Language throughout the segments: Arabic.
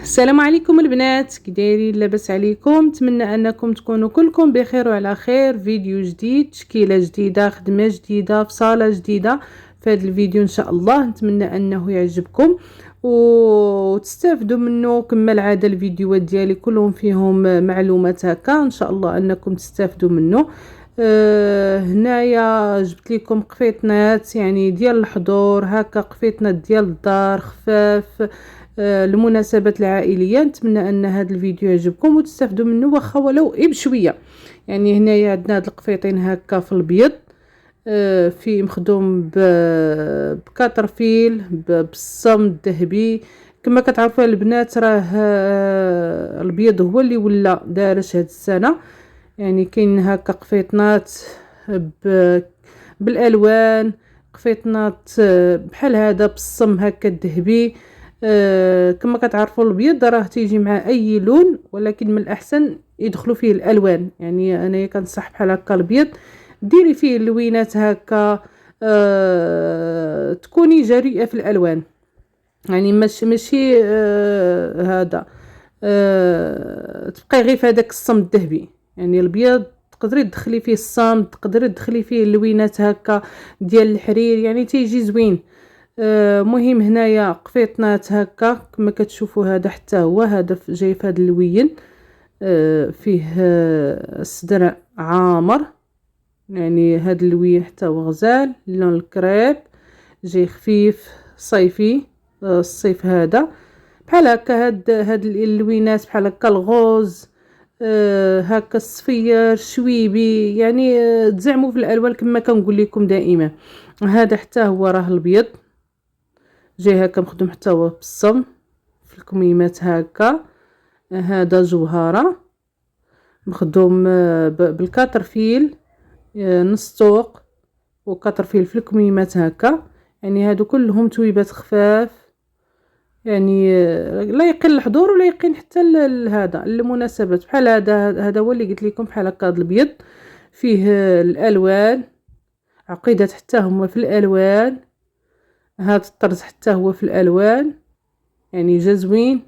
السلام عليكم البنات، كي دايرين؟ لاباس عليكم؟ نتمنى انكم تكونوا كلكم بخير وعلى خير. فيديو جديد، تشكيله جديده، خدمه جديده، في صاله جديده. في هذا الفيديو ان شاء الله نتمنى انه يعجبكم وتستافدوا منه كما العاده. الفيديوهات ديالي كلهم فيهم معلومات هكا، ان شاء الله انكم تستافدوا منه. هنايا جبت لكم قفيطنات يعني ديال الحضور، هكا قفيطنات ديال الدار خفاف المناسبات العائليه. نتمنى ان هذا الفيديو يعجبكم وتستافدوا منه واخا ولو بشويه. يعني هنايا عندنا هاد القفيطين هكا في الابيض، في مخدوم بكاترفيل بالصم الذهبي. كما كتعرفوا البنات راه الابيض هو اللي ولا دارش هاد السنه. يعني كاين هكا قفيطنات بالالوان، قفيطنات بحال هذا بالصم هكا الذهبي. كما كتعرفوا الابيض راه تيجي مع اي لون، ولكن من الاحسن يدخلوا فيه الالوان. يعني انا كنصح بحال هكا الابيض ديري فيه اللوينات هكا، تكوني جريئه في الالوان. يعني ماشي هذا تبقاي غير في هذاك الصم الذهبي. يعني الابيض تقدري تدخلي فيه الصام، تقدري تدخلي فيه اللوينات هكا ديال الحرير، يعني تيجي زوين. مهم هنايا قفيطنات هكا كما كتشوفوا، هذا حتى هو هذا جاي في هذا اللوين، فيه الصدر عامر. يعني هذا اللوين حتى هو غزال، لون الكريب، جاي خفيف صيفي. الصيف هذا بحال هكا هاد اللوينات بحال هكا الغوز، هكا الصفير شويبي. يعني تزعموا في الالوان كما كنقول لكم دائما. هذا حتى هو راه الابيض، جاي هكا مخدوم حتى هو بالصم في الكميمات هكا. هذا جوهره مخدوم بالكاترفيل، نص طوق وكاترفيل في الكميمات هكا. يعني هادو كلهم تويبات خفاف، يعني لا يقل الحضور ولا يقل حتى هذا المناسبات. بحال هذا هو اللي قلت لكم، بحال هكا الابيض فيه الالوان، عقيدات حتى هما في الالوان. هذا الطرز حتى هو في الالوان، يعني جا زوين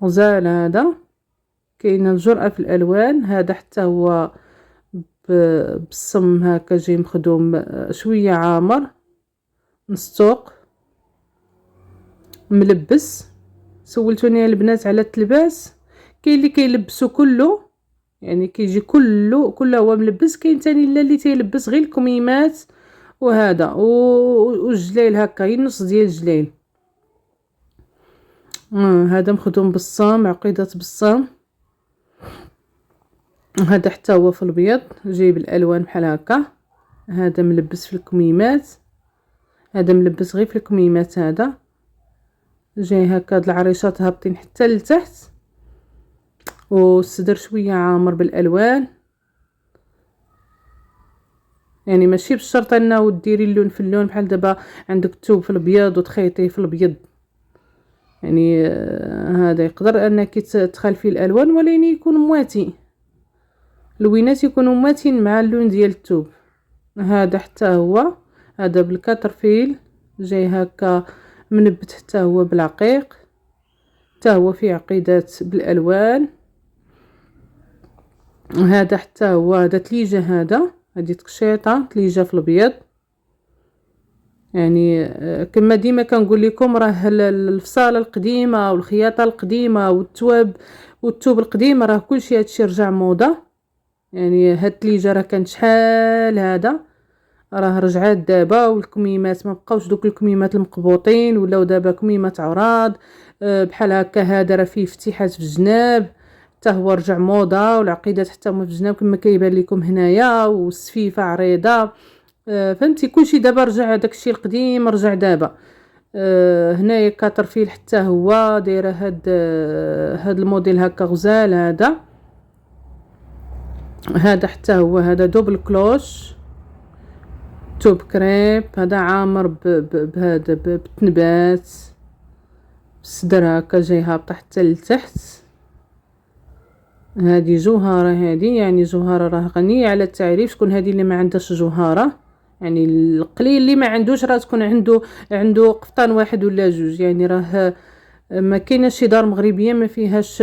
غزال. هذا كاينه الجرأة في الالوان. هذا حتى هو بالصم هكا جاي مخدوم شويه عامر، نسطوق ملبس. سولتوني البنات على التلباس، كاين اللي كيلبسوا كله، يعني كيجي كله هو ملبس. كاين تاني اللي تيلبس غير الكميمات وهذا والجليل هكا، هي نص ديال الجليل. هذا مخدوم بالصام، عقيدة بالصام. هذا حتى هو في الابيض جايب الالوان بحال هكا. هذا ملبس في الكميمات، هذا ملبس غير في الكميمات. هذا جاي هكا هاد العريشات هابطين حتى لتحت، والصدر شويه عامر بالالوان. يعني ماشي بالشرط انه ديري اللون في اللون، بحال دابا عندك الثوب في الابيض وتخيطيه في الابيض. يعني هذا يقدر انك تخلفي الالوان، ولكن يكون مواتي، اللوينات يكونوا مواتين مع اللون ديال الثوب. هذا حتى هو، هذا بالكاترفيل جاي هكا منبت حتى هو بالعقيق، حتى هو فيه عقيدات بالالوان. هذا حتى هو، هذا تليجه، هذه تقشيطه تليجه في الابيض. يعني كما ديما كنقول لكم، راه الفصاله القديمه والخياطه القديمه والثوب القديم، راه كلشي هادشي رجع موضه. يعني هاد التليجه راه كانت شحال هذا، راه رجعات دابا. والكميمات ما بقاوش دوك الكميمات المقبوطين، ولاو دابا كميمات عراض بحال هكا. هذا راه فيه فتيحات في الجناب، حتى هو رجع موضه. والعقيدات حتى هما في الجناب كما كيبان لكم هنايا، والسفيفه عريضه. فهمتي كلشي دابا رجع، داكشي القديم رجع دابا. هنايا كاترفيل حتى هو دايره هاد الموديل هكا غزال. هذا حتى هو، هذا دوبل كلوش توب كريب. هذا عامر بهذا بالتنبات، بالصدر هكا جاي هابطه حتى لتحت. هذه جوهره، هذه يعني جوهره راه غنيه على التعريف. شكون هذه اللي ما عندهاش جوهره؟ يعني القليل اللي ما عندوش راه تكون عنده قفطان واحد ولا جوج. يعني راه ما كاينه شي دار مغربيه ما فيهاش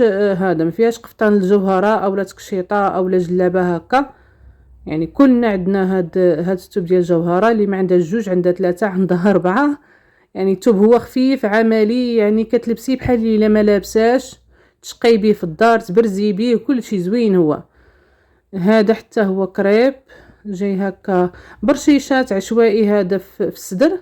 هذا، ما فيهاش قفطان الجوهره اولا تكشيطه اولا جلابه هكا. يعني كلنا عندنا هاد الثوب ديال الجوهره، اللي ما عندها جوج عندها ثلاثه عندها اربعه. يعني الثوب هو خفيف عملي، يعني كتلبسيه بحال الا ما لابساش، تشقي بيه في الدار تبرزي بيه كل شيء زوين. هو هذا حتى هو كريب جاي هكا برشيشات عشوائي هذا في الصدر.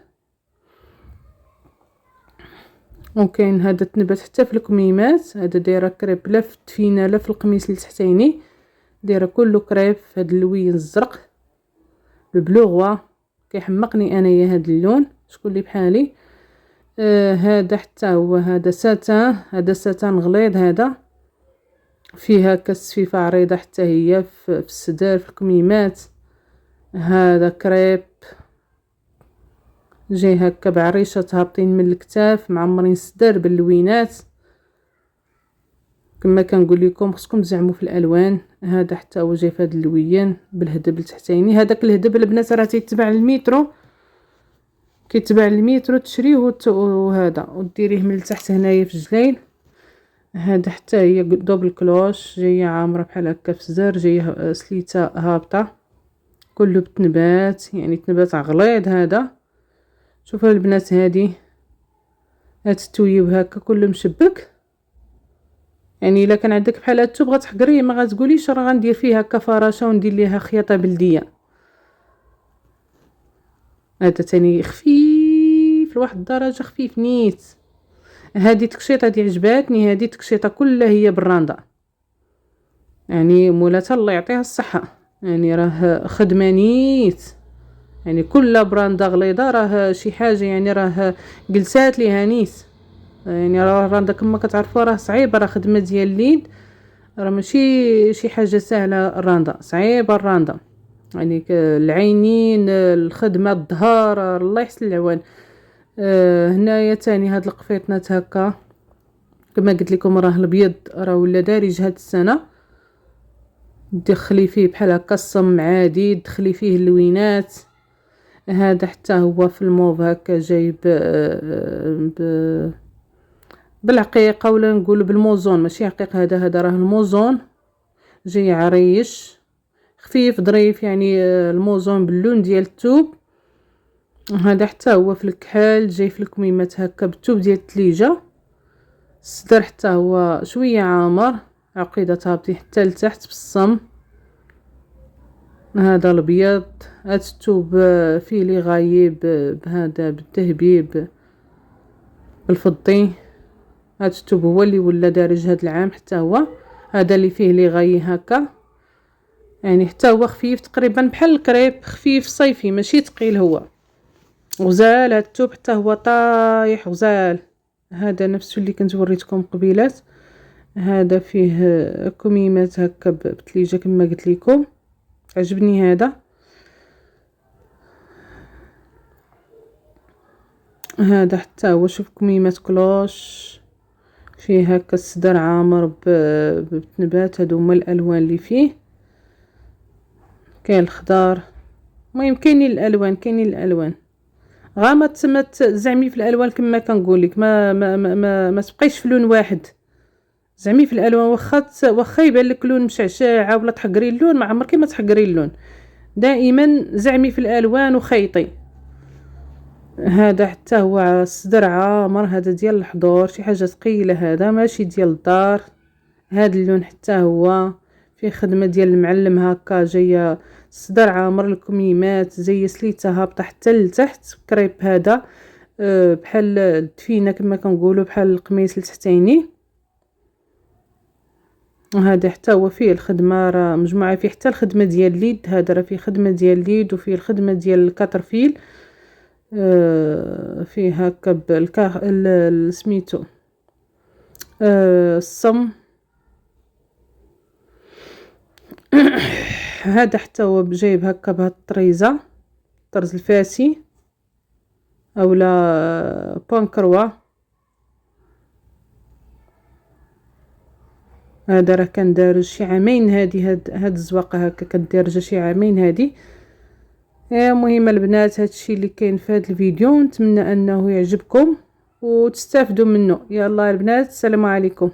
وكاين هذا تنبت حتى في الكميمات. هذا دايره كريب لا في التفينه لا في القميص التحتيني، دايره كله كريب في هذا اللوين الزرق البلوغوا. كيحمقني انايا هذا اللون، شكون اللي بحالي. هذا حتى هو هذا ساتان، هذا ساتان غليظ، هذا فيها كالسفيفه عريضه حتى هي في الصدر في الكميمات. هذا كريب جاي هكا بعريشه هابطين من الكتاف معمرين الصدر باللوينات. كما كنقول لكم خصكم تزعموا في الالوان. هذا حتى هو جاي في هذا اللوين بالهدب التحتيني. هذاك الهدب البنات راه تيتباع المترو، كيتباع المترو تشريه وهذا وديريه من التحت هنايا في الجليل. هذا حتى هي دوبل كلوش جايه عامره بحال هكا في الزر، جايه سليته هابطه كله بتنبات، يعني تنبات غليظ. هذا شوفوا البنات هذه هاد التويب هكا كله مشبك. يعني الا كان عندك بحال هاد تبغى تحقريه ما غتقوليش راه غندير فيه هكا فراشه وندير ليها خياطه بلديه. هذا تاني خفيف لواحد الدرجه، خفيف نيت. هذه تكشيطه دي عجباتني، هذه تكشيطه كلها هي بالراندا، يعني مولاتها الله يعطيها الصحه، يعني راه خدمه نيت. يعني كل براندا غليظه راه شي حاجه، يعني راه جلسات ليها نيس. يعني راه الراندا كما كتعرفوا راه صعيبه، راه خدمه ديال اليد، راه ماشي شي حاجه سهله. الراندا صعيبه الراندا، يعني العينين الخدمه الظهر الله يحسن العوان. هنايا تاني هاد القفيطنات هكا كما قلت لكم راه الابيض راه ولا دارج هاد السنه. دخلي فيه بحال هكا الصم عادي، دخلي فيه اللوينات. هذا حتى هو في الموف هكا جايب بالعقيقه ولا نقول بالموزون، ماشي عقيق. هذا راه الموزون جاي عريش خفيف ظريف، يعني الموزون باللون ديال الثوب. هذا حتى هو في الكحل جاي في الكميمات هكا بالثوب ديال الثليجه. الصدر حتى هو شويه عامر، عقيده هابطين حتى لتحت بالصم. هذا الابيض. هاد الثوب فيه لي غايب بهذا بالتهبيب بالفضي. هاد الثوب هو اللي ولا دارج هاد العام حتى هو. هذا اللي فيه لي غاي هكا، يعني حتى هو خفيف تقريبا بحال الكريب، خفيف صيفي ماشي ثقيل. هو غزال هاد الثوب حتى هو طايح غزال. هذا نفسه اللي كنت وريتكم قبيلات. هذا فيه كميمات هكا بتليجه كما قلت لكم، عجبني هذا. هذا حتى هو شوف كميمات كلوش فيه هكا الصدر عامر بنبات. هادو هما الالوان اللي فيه، كاين الخضار. المهم كاينين الالوان، كاينين الالوان. غا ما زعمي في الالوان كما كنقول لك، ما تبقيش في لون واحد. زعمي في الالوان، واخا يبان لك لون مشعشع ولا تحقري اللون، ما عمرك ما تحقري اللون. دائما زعمي في الالوان وخيطي. هذا حتى هو الصدر عامر، هذا ديال الحضور شي حاجه ثقيله، هذا ماشي ديال الدار. هذا اللون حتى هو فيه خدمه ديال المعلم هكا، جايه الصدر عامر الكميمات زي سليته هابطه حتى لتحت كريب. هذا بحال الدفينه كما كنقولوا، بحال القميص التحتيني. وهذا حتى هو فيه الخدمه راه مجموعه، فيه حتى الخدمه ديال اليد. هذا راه فيه خدمه ديال اليد وفيه الخدمه ديال الكاترفيل. فيه هكا سميتو الصم. هذا حتى هو جايب هكا بهاد الطريزه، طرز الفاسي اولا بانكروا. هذا راه كان دارج شي عامين. هاد الزواقه هكا كدارجه شي عامين هادي. المهم البنات هادشي اللي كاين في هذا الفيديو، نتمنى انه يعجبكم. وتستافدوا منه. يلا البنات، السلام عليكم.